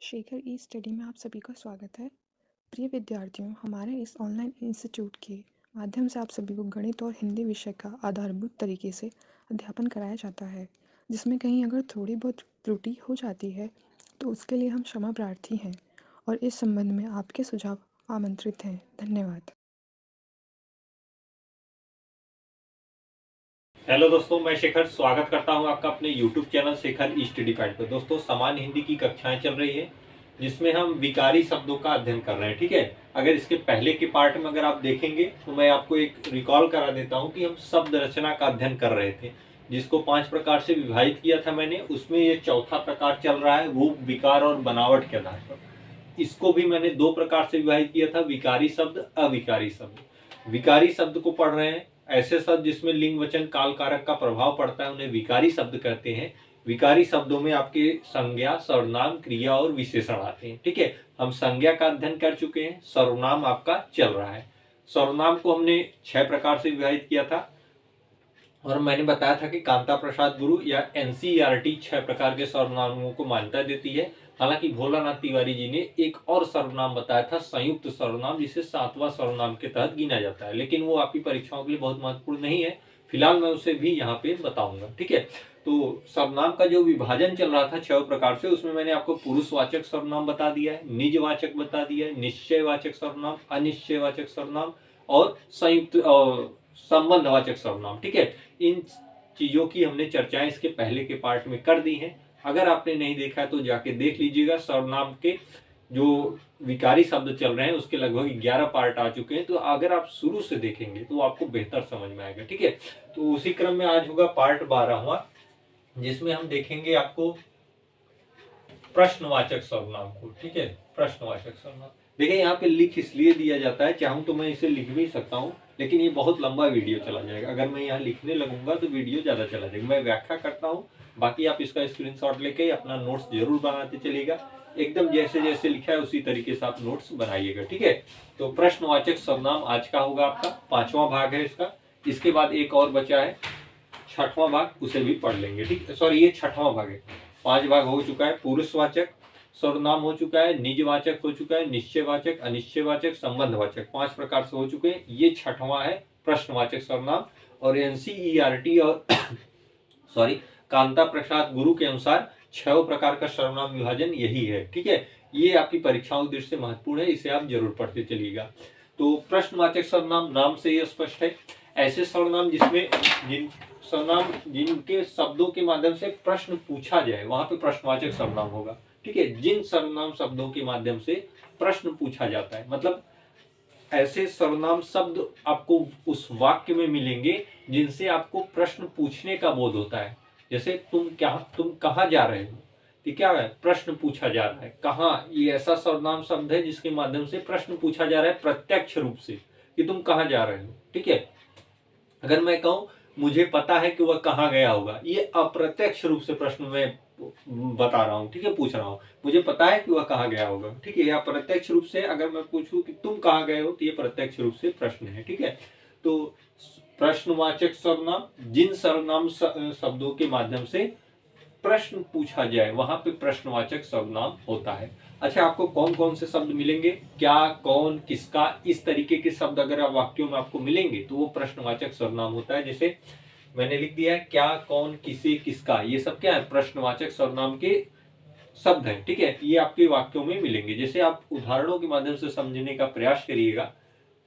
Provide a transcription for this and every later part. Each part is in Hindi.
शेखर ई स्टडी में आप सभी का स्वागत है। प्रिय विद्यार्थियों, हमारे इस ऑनलाइन इंस्टीट्यूट के माध्यम से आप सभी को गणित और हिंदी विषय का आधारभूत तरीके से अध्यापन कराया जाता है, जिसमें कहीं अगर थोड़ी बहुत त्रुटि हो जाती है तो उसके लिए हम क्षमा प्रार्थी हैं और इस संबंध में आपके सुझाव आमंत्रित हैं। धन्यवाद। हेलो दोस्तों, मैं शेखर स्वागत करता हूं आपका अपने YouTube चैनल शेखर ई स्टडी पॉइंट पर। दोस्तों, सामान्य हिंदी की कक्षाएं चल रही है जिसमें हम विकारी शब्दों का अध्ययन कर रहे हैं। ठीक है, अगर इसके पहले के पार्ट में अगर आप देखेंगे तो मैं आपको एक रिकॉल करा देता हूं कि हम शब्द रचना का अध्ययन कर रहे थे, जिसको 5 प्रकार से विभाजित किया था मैंने। उसमें ये चौथा प्रकार चल रहा है, वो विकार और बनावट के आधार पर। इसको भी मैंने 2 प्रकार से विभाजित किया था, विकारी शब्द, अविकारी शब्द। विकारी शब्द को पढ़ रहे हैं, ऐसे शब्द जिसमें लिंग वचन काल कारक का प्रभाव पड़ता है उन्हें विकारी शब्द कहते हैं। विकारी शब्दों में आपके संज्ञा, सर्वनाम, क्रिया और विशेषण आते हैं। ठीक है, हम संज्ञा का अध्ययन कर चुके हैं, सर्वनाम आपका चल रहा है। सर्वनाम को हमने 6 प्रकार से विभाजित किया था और मैंने बताया था कि कांता प्रसाद गुरु या एनसीईआरटी 6 प्रकार के सर्वनामों को मान्यता देती है। हालांकि भोलानाथ तिवारी जी ने एक और सर्वनाम बताया था, संयुक्त सर्वनाम, जिसे 7वां सर्वनाम के तहत गिना जाता है, लेकिन वो आपकी परीक्षाओं के लिए बहुत महत्वपूर्ण नहीं है। फिलहाल मैं उसे भी यहाँ पे बताऊंगा। ठीक है, तो सर्वनाम का जो विभाजन चल रहा था 6 प्रकार से, उसमें मैंने आपको पुरुषवाचक सर्वनाम बता दिया है, निजवाचक बता दिया है, निश्चयवाचक सर्वनाम, अनिश्चयवाचक सर्वनाम और संयुक्त संबंधवाचक सर्वनाम। ठीक है, इन चीजों की हमने चर्चाएं इसके पहले के पार्ट में कर दी हैं। अगर आपने नहीं देखा तो जाके देख लीजिएगा। सर्वनाम के जो विकारी शब्द चल रहे हैं उसके लगभग 11 पार्ट आ चुके हैं, तो अगर आप शुरू से देखेंगे तो आपको बेहतर समझ में आएगा। ठीक है, तो उसी क्रम में आज होगा पार्ट 12वां, जिसमें हम देखेंगे आपको प्रश्नवाचक सर्वनाम को। ठीक है, प्रश्नवाचक सर्वनाम देखिए यहाँ पे लिख इसलिए दिया जाता है, चाहूं तो मैं इसे लिख भी सकता हूं, लेकिन ये बहुत लंबा वीडियो चला जाएगा। अगर मैं यहाँ लिखने लगूंगा तो वीडियो ज्यादा चला जाएगा। मैं व्याख्या करता हूँ, बाकी आप इसका स्क्रीनशॉट लेके अपना नोट्स जरूर बनाते चलिएगा। एकदम जैसे जैसे लिखा है उसी तरीके से आप नोट्स बनाइएगा। ठीक है, तो प्रश्नवाचक सर्वनाम आज का होगा आपका 5वां भाग है इसका। इसके बाद एक और बचा है 6वां भाग, उसे भी पढ़ लेंगे। ठीक है, सॉरी, ये 6वां भाग है। 5 भाग हो चुका है। पुरुषवाचक सर्वनाम हो चुका है, निजवाचक हो चुका है, निश्चयवाचक, अनिश्चयवाचक, संबंधवाचक, 5 प्रकार से हो चुके हैं। ये 6वां है प्रश्नवाचक सर्वनाम। और एनसीईआरटी और सॉरी कांता प्रसाद गुरु के अनुसार 6 प्रकार का सर्वनाम विभाजन यही है। ठीक है, ये आपकी परीक्षाओं की दृष्टि से महत्वपूर्ण है, इसे आप जरूर पढ़ते चलिएगा। तो प्रश्नवाचक सर्वनाम नाम से यह स्पष्ट है, ऐसे सर्वनाम जिसमें जिनके शब्दों के माध्यम से प्रश्न पूछा जाए वहां पे प्रश्नवाचक सर्वनाम होगा। ठीक है, जिन सर्वनाम शब्दों के माध्यम से प्रश्न पूछा जाता है, मतलब ऐसे सर्वनाम शब्द आपको उस वाक्य में मिलेंगे जिनसे आपको प्रश्न पूछने का बोध होता है। जैसे तुम कहाँ जा रहे हो, तो क्या है, प्रश्न पूछा जा रहा है। कहाँ, ये ऐसा सर्वनाम शब्द है जिसके माध्यम से प्रश्न पूछा जा रहा है प्रत्यक्ष रूप से कि तुम कहाँ जा रहे हो। ठीक है, अगर मैं कहूं मुझे पता है कि वह कहाँ गया होगा, ये अप्रत्यक्ष रूप से प्रश्न में बता रहा हूं। ठीक है, पूछ रहा हूं, मुझे पता है कि वह कहाँ गया होगा। ठीक है, या प्रत्यक्ष रूप से अगर मैं पूछूं कि तुम कहाँ गए हो, तो ये प्रत्यक्ष रूप से प्रश्न है। ठीक है, तो प्रश्नवाचक सर्वनाम जिन सर्वनाम शब्दों के माध्यम से प्रश्न पूछा जाए वहां पे प्रश्नवाचक सर्वनाम होता है। अच्छा, आपको कौन कौन से शब्द मिलेंगे, क्या, कौन, किसका, इस तरीके के शब्द अगर वाक्यों में आपको मिलेंगे तो वो प्रश्नवाचक सर्वनाम होता है। जैसे मैंने लिख दिया है क्या, कौन, किसे, किसका, ये सब क्या है, प्रश्नवाचक सर्वनाम के शब्द हैं। ठीक है, ये आपके वाक्यों में मिलेंगे। जैसे आप उदाहरणों के माध्यम से समझने का प्रयास करिएगा।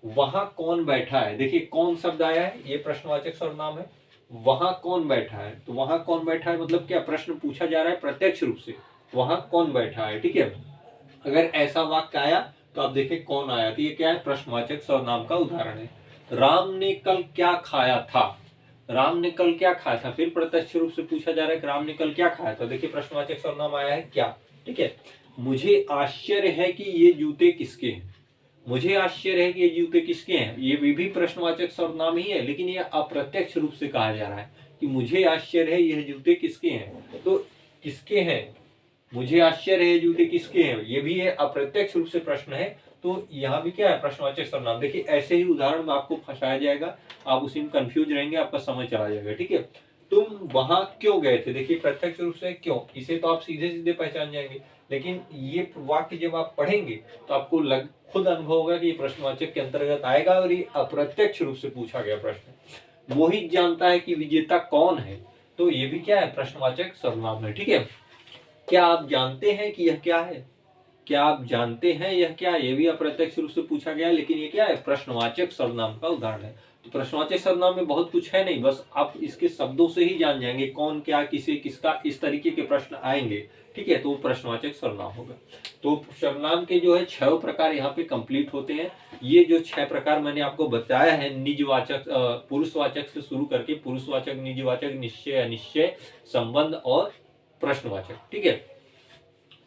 वहां कौन बैठा है, देखिए कौन शब्द आया है, ये प्रश्नवाचक सर्वनाम है। वहां कौन बैठा है, तो वहां कौन बैठा है मतलब क्या, प्रश्न पूछा जा रहा है प्रत्यक्ष रूप से, वहां कौन बैठा है। ठीक है, अगर ऐसा वाक्य आया तो आप देखिए कौन आया, तो ये क्या है, प्रश्नवाचक सर्वनाम का उदाहरण है। राम ने कल क्या खाया था, राम ने कल क्या खाया था, फिर प्रत्यक्ष रूप से पूछा जा रहा है कि राम ने कल क्या खाया था, देखिए प्रश्नवाचक सर्वनाम आया है क्या। ठीक है, मुझे आश्चर्य है कि ये जूते किसके हैं, मुझे आश्चर्य है कि ये जूते किसके हैं, ये भी प्रश्नवाचक सर्वनाम ही है, लेकिन ये अप्रत्यक्ष रूप से कहा जा रहा है कि मुझे आश्चर्य है यह जूते किसके हैं। तो किसके हैं, मुझे आश्चर्य है जूते किसके हैं, ये भी है, अप्रत्यक्ष रूप से प्रश्न है। तो यहाँ भी क्या है, प्रश्नवाचक सर्वनाम। देखिए ऐसे ही उदाहरण में आपको फंसाया जाएगा, आप उसी में कंफ्यूज रहेंगे, आपका समय चला जाएगा। ठीक है, तुम वहां क्यों गए थे, देखिए प्रत्यक्ष रूप से क्यों, इसे तो आप सीधे सीधे पहचान जाएंगे। लेकिन ये वाक्य जब आप पढ़ेंगे तो आपको खुद अनुभव होगा कि ये प्रश्नवाचक के अंतर्गत आएगा और ये अप्रत्यक्ष रूप से पूछा गया प्रश्न। मोहित जानता है कि विजेता कौन है, तो ये भी क्या है, प्रश्नवाचक सर्वनाम है। ठीक है, क्या आप जानते हैं कि यह क्या है, क्या आप जानते हैं यह क्या है, ये भी अप्रत्यक्ष रूप से पूछा गया है, लेकिन ये क्या है, प्रश्नवाचक सर्वनाम का उदाहरण है। तो प्रश्नवाचक सर्वनाम में बहुत कुछ है नहीं, बस आप इसके शब्दों से ही जान जाएंगे कौन क्या किसे किसका, इस तरीके के प्रश्न आएंगे। ठीक है, तो वो प्रश्नवाचक सर्वनाम होगा। तो सर्वनाम के जो है 6 प्रकार यहाँ पे कंप्लीट होते हैं। ये जो 6 प्रकार मैंने आपको बताया है, निजवाचक पुरुषवाचक से शुरू करके पुरुषवाचक, निजवाचक, निश्चय, अनिश्चय, संबंध और प्रश्नवाचक। ठीक है,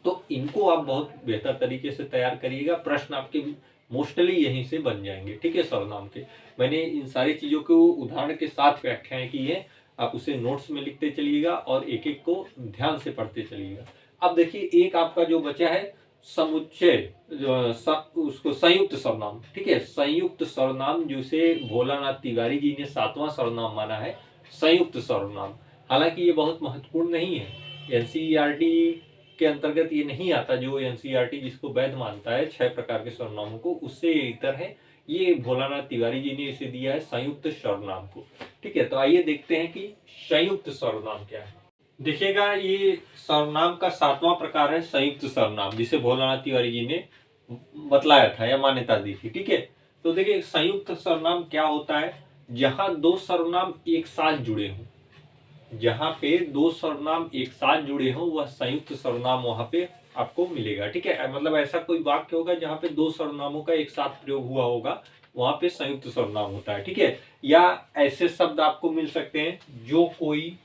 तो इनको आप बहुत बेहतर तरीके से तैयार करिएगा, प्रश्न आपके मोस्टली यहीं से बन जाएंगे। ठीक है, सर्वनाम के मैंने इन सारी चीजों को उदाहरण के साथ व्याख्याएं की है, आप उसे नोट्स में लिखते चलिएगा और एक एक को ध्यान से पढ़ते चलिएगा। अब देखिए, एक आपका जो बचा है समुच्चय, उसको संयुक्त सर्वनाम। ठीक है, संयुक्त सर्वनाम जिसे भोलानाथ तिवारी जी ने 7वां सर्वनाम माना है, संयुक्त सर्वनाम। हालांकि ये बहुत महत्वपूर्ण नहीं है, एनसीईआरटी के अंतर्गत ये नहीं आता। जो एनसीईआरटी जिसको वैध मानता है 6 प्रकार के सर्वनामों को, उससे ये इतर है। ये भोलानाथ तिवारी जी ने इसे दिया है संयुक्त सर्वनाम को। ठीक है, तो आइए देखते हैं कि संयुक्त सर्वनाम क्या है। देखिएगा, ये सर्वनाम का 7वां प्रकार है संयुक्त सर्वनाम, जिसे भोलानाथ तिवारी जी ने बतलाया था या मान्यता दी थी। ठीक है, तो देखिए संयुक्त सर्वनाम क्या होता है, जहां दो सर्वनाम एक साथ जुड़े हों, जहां पे दो सर्वनाम एक साथ जुड़े हों वह संयुक्त सर्वनाम वहां पे आपको मिलेगा। ठीक है, मतलब ऐसा कोई वाक्य होगा जहां पे दो सर्वनामों का एक साथ प्रयोग हुआ होगा, वहां पे संयुक्त सर्वनाम होता है। ठीक है, या ऐसे शब्द आपको मिल सकते हैं, जो कोई,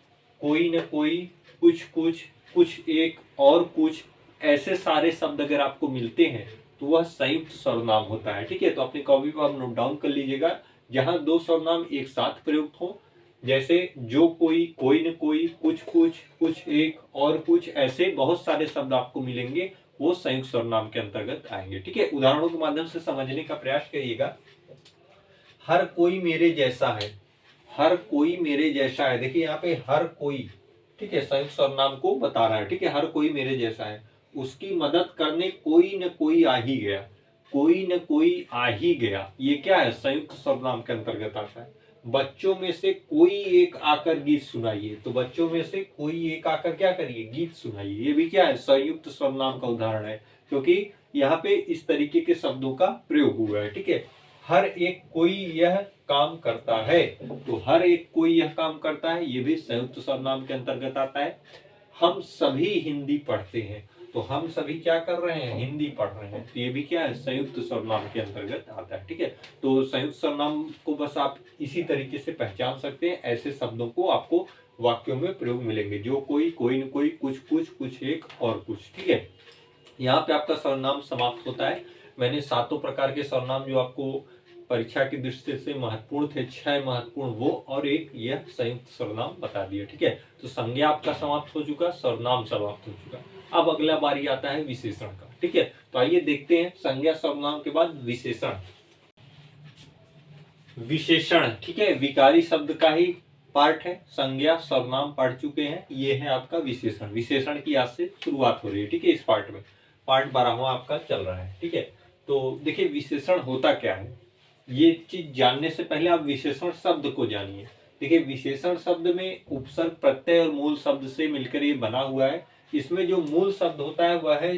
कोई न कोई, कुछ कुछ, कुछ एक और कुछ, ऐसे सारे शब्द अगर आपको मिलते हैं तो वह संयुक्त सर्वनाम होता है। ठीक है, तो अपनी कॉपी पर आप नोट डाउन कर लीजिएगा, जहां दो सर्वनाम एक साथ प्रयुक्त हो, जैसे जो कोई, कोई न कोई, कुछ कुछ, कुछ एक और कुछ, ऐसे बहुत सारे शब्द आपको मिलेंगे, वो संयुक्त सर्वनाम के अंतर्गत आएंगे। ठीक है, उदाहरणों के माध्यम से समझने का प्रयास करिएगा। हर कोई मेरे जैसा है, हर कोई मेरे जैसा है। देखिए यहाँ पे हर कोई, ठीक है, संयुक्त सर्वनाम को बता रहा है। ठीक है, हर कोई मेरे जैसा है, उसकी मदद करने कोई न कोई आ ही गया, कोई न कोई आ ही गया, ये क्या है, संयुक्त सर्वनाम के अंतर्गत आता है। बच्चों में से कोई एक आकर गीत सुनाइए, तो बच्चों में से कोई एक आकर क्या करिए, गीत सुनाइए, ये भी क्या है, संयुक्त सर्वनाम का उदाहरण है, क्योंकि यहाँ पे इस तरीके के शब्दों का प्रयोग हुआ है। ठीक है, हर एक कोई यह काम करता है, तो हर एक कोई यह काम करता है, ये भी संयुक्त सर्वनाम के अंतर्गत आता है। हम सभी हिंदी पढ़ते हैं, तो हम सभी क्या कर रहे हैं, हिंदी पढ़ रहे हैं, तो ये भी क्या है, संयुक्त सर्वनाम के अंतर्गत आता है। ठीक है, तो संयुक्त सर्वनाम को बस आप इसी तरीके से पहचान सकते हैं, ऐसे शब्दों को आपको वाक्यों में प्रयोग मिलेंगे, जो कोई, कोई न कोई, कुछ कुछ, कुछ एक और कुछ। ठीक है, यहाँ पे आपका सर्वनाम समाप्त होता है। मैंने 7 प्रकार के सर्वनाम जो आपको परीक्षा की दृष्टि से महत्वपूर्ण थे, 6 महत्वपूर्ण वो और एक यह संयुक्त सर्वनाम बता दिए। ठीक है, तो संज्ञा आपका समाप्त हो चुका, सर्वनाम समाप्त हो चुका। अब अगला बारी आता है विशेषण का। ठीक है, तो आइए देखते हैं संज्ञा सर्वनाम के बाद विशेषण। विशेषण, ठीक है, विकारी शब्द का ही पार्ट है, संज्ञा सर्वनाम पढ़ चुके हैं, ये है आपका विशेषण। विशेषण की आज से शुरुआत हो रही है। ठीक है, इस पार्ट में पार्ट 12वां आपका चल रहा है। ठीक है, तो देखिए विशेषण होता क्या है, ये चीज जानने से पहले आप विशेषण शब्द को जानिए। देखिए विशेषण शब्द में उपसर्ग, प्रत्यय और मूल शब्द से मिलकर ये बना हुआ है। इसमें जो मूल शब्द होता है वह है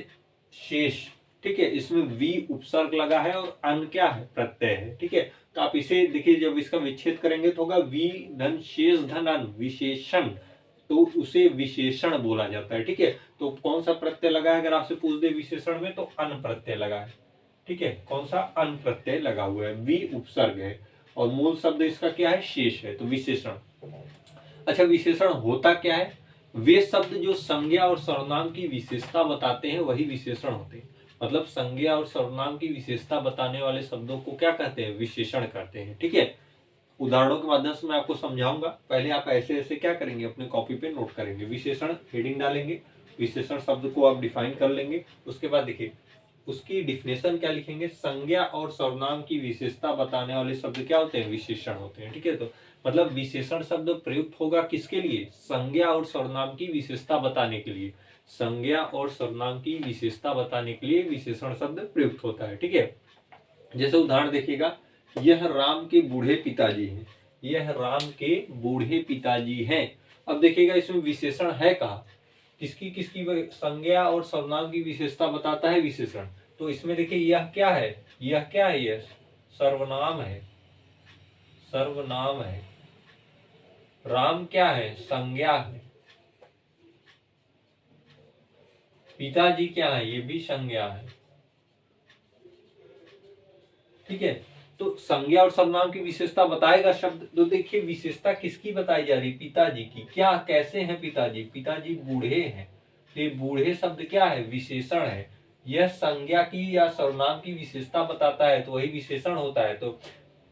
शेष। ठीक है, इसमें वी उपसर्ग लगा है और अन क्या है, प्रत्यय है। ठीक है, तो आप इसे देखिए, जब इसका विच्छेद करेंगे तो होगा वी धन शेष धन अन, विशेषण, तो उसे विशेषण बोला जाता है। ठीक है, तो कौन सा प्रत्यय लगा है, अगर आपसे पूछ दे विशेषण में, तो अन प्रत्यय लगा है। ठीक है, कौन सा, अन प्रत्यय लगा हुआ है, वी उपसर्ग है और मूल शब्द इसका क्या है, शेष है, तो विशेषण। अच्छा, विशेषण होता क्या है, वे शब्द जो संज्ञा और सर्वनाम की विशेषता बताते हैं वही विशेषण होते हैं। मतलब संज्ञा और सर्वनाम की विशेषता बताने वाले शब्दों को क्या कहते हैं, विशेषण कहते हैं। ठीक है, उदाहरणों के माध्यम से मैं आपको समझाऊंगा, पहले आप ऐसे ऐसे क्या करेंगे, अपने कॉपी पे नोट करेंगे, विशेषण हेडिंग डालेंगे, विशेषण शब्द को आप डिफाइन कर लेंगे। उसके बाद देखिए उसकी डिफिनेशन क्या लिखेंगे, संज्ञा और सर्वनाम की विशेषता बताने वाले शब्द क्या होते हैं, विशेषण होते हैं। ठीक है, तो मतलब विशेषण शब्द प्रयुक्त होगा किसके लिए, संज्ञा और सर्वनाम की विशेषता बताने के लिए। संज्ञा और सर्वनाम की विशेषता बताने के लिए विशेषण शब्द प्रयुक्त होता है। ठीक है, जैसे उदाहरण देखिएगा, यह राम के बूढ़े पिताजी हैं, यह राम के बूढ़े पिताजी हैं। अब देखिएगा इसमें विशेषण है कहा, किसकी किसकी संज्ञा और सर्वनाम की विशेषता बताता है विशेषण। तो इसमें देखिए यह क्या है, यह क्या है, यह सर्वनाम है, सर्वनाम है। राम क्या है, संज्ञा है। पिताजी क्या है, ये भी संज्ञा है। ठीक है, तो संज्ञा और सर्वनाम की विशेषता बताएगा शब्द। तो देखिए विशेषता किसकी बताई जा रही, पिताजी की। क्या, कैसे हैं पिताजी, पिताजी बूढ़े हैं। ये बूढ़े शब्द क्या है, विशेषण है। यह संज्ञा की या सर्वनाम की विशेषता बताता है तो वही विशेषण होता है। तो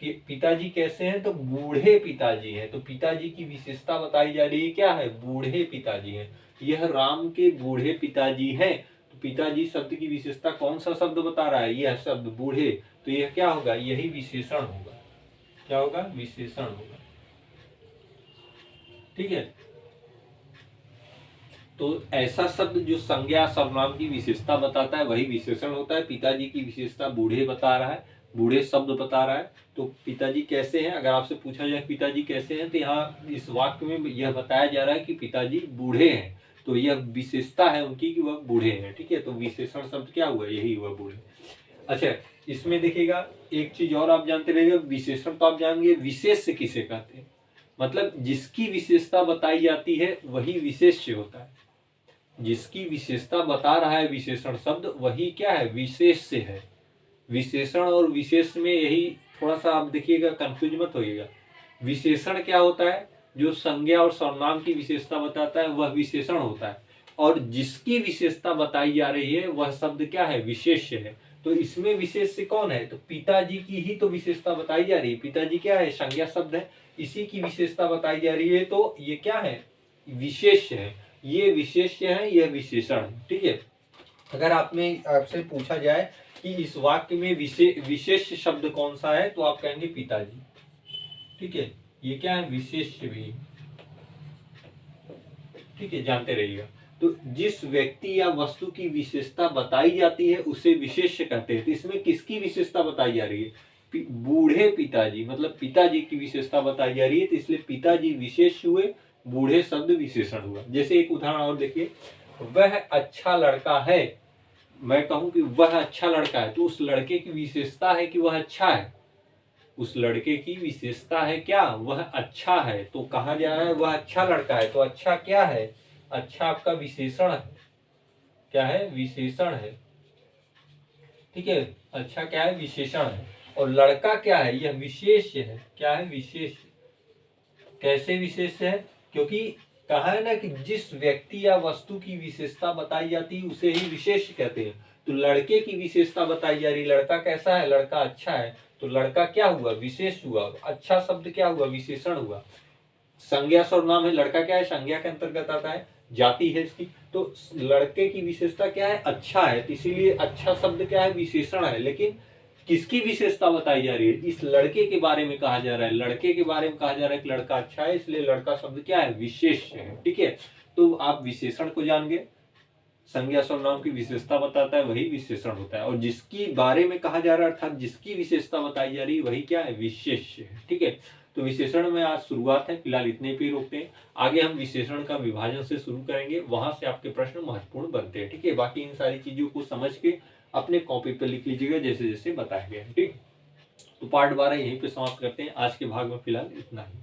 पिताजी कैसे हैं, तो बूढ़े पिताजी हैं। तो पिताजी की विशेषता बताई जा रही है, क्या है, बूढ़े पिताजी हैं। यह राम के बूढ़े पिताजी हैं। तो पिताजी शब्द की विशेषता कौन सा शब्द बता रहा है, यह शब्द बूढ़े। तो यह क्या होगा, यही विशेषण होगा। क्या होगा, विशेषण होगा। ठीक है, तो ऐसा शब्द जो संज्ञा सर्वनाम की विशेषता बताता है वही विशेषण होता है। पिताजी की विशेषता बूढ़े बता रहा है, बूढ़े शब्द बता रहा है। तो पिताजी कैसे हैं, अगर आपसे पूछा जाए पिताजी कैसे हैं, तो यहाँ इस वाक्य में यह बताया जा रहा है कि पिताजी बूढ़े हैं। तो यह विशेषता है उनकी कि वह बूढ़े हैं। ठीक है, तो विशेषण शब्द क्या हुआ, यही हुआ, बूढ़े। अच्छा, इसमें देखिएगा एक चीज और आप जानते रहिएगा, विशेषण तो आप जानेंगे, विशेष किसे कहते हैं। मतलब जिसकी विशेषता बताई जाती है वही विशेष्य होता है। जिसकी विशेषता बता रहा है विशेषण शब्द वही क्या है, विशेष्य है। विशेषण और विशेष में यही थोड़ा सा आप देखिएगा, कंफ्यूज मत होइएगा। विशेषण क्या होता है, जो संज्ञा और सर्वनाम की विशेषता बताता है वह विशेषण होता है। और जिसकी विशेषता बताई जा रही है वह शब्द क्या है, विशेष्य है। तो इसमें विशेष्य कौन है, तो पिताजी की ही तो विशेषता बताई जा रही है। पिताजी क्या है, संज्ञा शब्द है, इसी की विशेषता बताई जा रही है। तो ये क्या है, विशेष्य है। ये विशेष्य है, यह विशेषण है। ठीक है, अगर आपसे पूछा जाए कि इस वाक्य में विशेष शब्द कौन सा है, तो आप कहेंगे पिताजी। ठीक है, ये क्या है, विशेष्य भी। ठीक है, जानते रहिएगा। तो जिस व्यक्ति या वस्तु की विशेषता बताई जाती है उसे विशेष्य कहते हैं। तो इसमें किसकी विशेषता बताई जा रही है, बूढ़े पिताजी, मतलब पिताजी की विशेषता बताई जा रही है। तो इसलिए पिताजी विशेष हुए, बूढ़े शब्द विशेषण हुआ। जैसे एक उदाहरण और देखिए, वह अच्छा लड़का है। मैं कहूं कि वह अच्छा लड़का है, तो उस लड़के की विशेषता है कि वह अच्छा है। उस लड़के की विशेषता है क्या, वह अच्छा है। तो कहा जा रहा है वह अच्छा लड़का है। तो अच्छा क्या है, अच्छा आपका विशेषण है। क्या है, विशेषण है। ठीक है, अच्छा क्या है, विशेषण है। और लड़का क्या है, यह विशेष्य है। क्या है, विशेष। कैसे विशेष है, क्योंकि कहा है ना कि जिस व्यक्ति या वस्तु की विशेषता बताई जाती है उसे ही विशेष कहते हैं। तो लड़के की विशेषता बताई जा रही, लड़का कैसा है, लड़का अच्छा है। तो लड़का क्या हुआ, विशेष हुआ। अच्छा शब्द क्या हुआ, विशेषण हुआ। संज्ञा सर्वनाम है, लड़का क्या है, संज्ञा के अंतर्गत आता है, जाति है इसकी। तो लड़के की विशेषता क्या है, अच्छा है। तो इसीलिए अच्छा शब्द क्या है, विशेषण है। लेकिन किसकी विशेषता बताई जा रही है, इस लड़के के बारे में कहा जा रहा है। लड़के के बारे में कहा जा रहा है कि लड़का अच्छा है, इसलिए लड़का शब्द क्या है, विशेष है। ठीक है, तो आप विशेषण को जान गए। संज्ञा सर्वनाम की विशेषता बताता है वही विशेषण होता है। और जिसकी बारे में कहा जा रहा है अर्थात जिसकी विशेषता बताई जा रही है वही क्या है, विशेष्य है। ठीक है, तो विशेषण में आज शुरुआत है, फिलहाल इतने पे रोकते हैं। आगे हम विशेषण का विभाजन से शुरू करेंगे, वहां से आपके प्रश्न महत्वपूर्ण बनते हैं। ठीक है, बाकी इन सारी चीजों को समझ के अपने कॉपी पर लिख लीजिएगा जैसे जैसे बताया गया है। ठीक, तो पार्ट 12 यहीं पे समाप्त करते हैं। आज के भाग में फिलहाल इतना ही।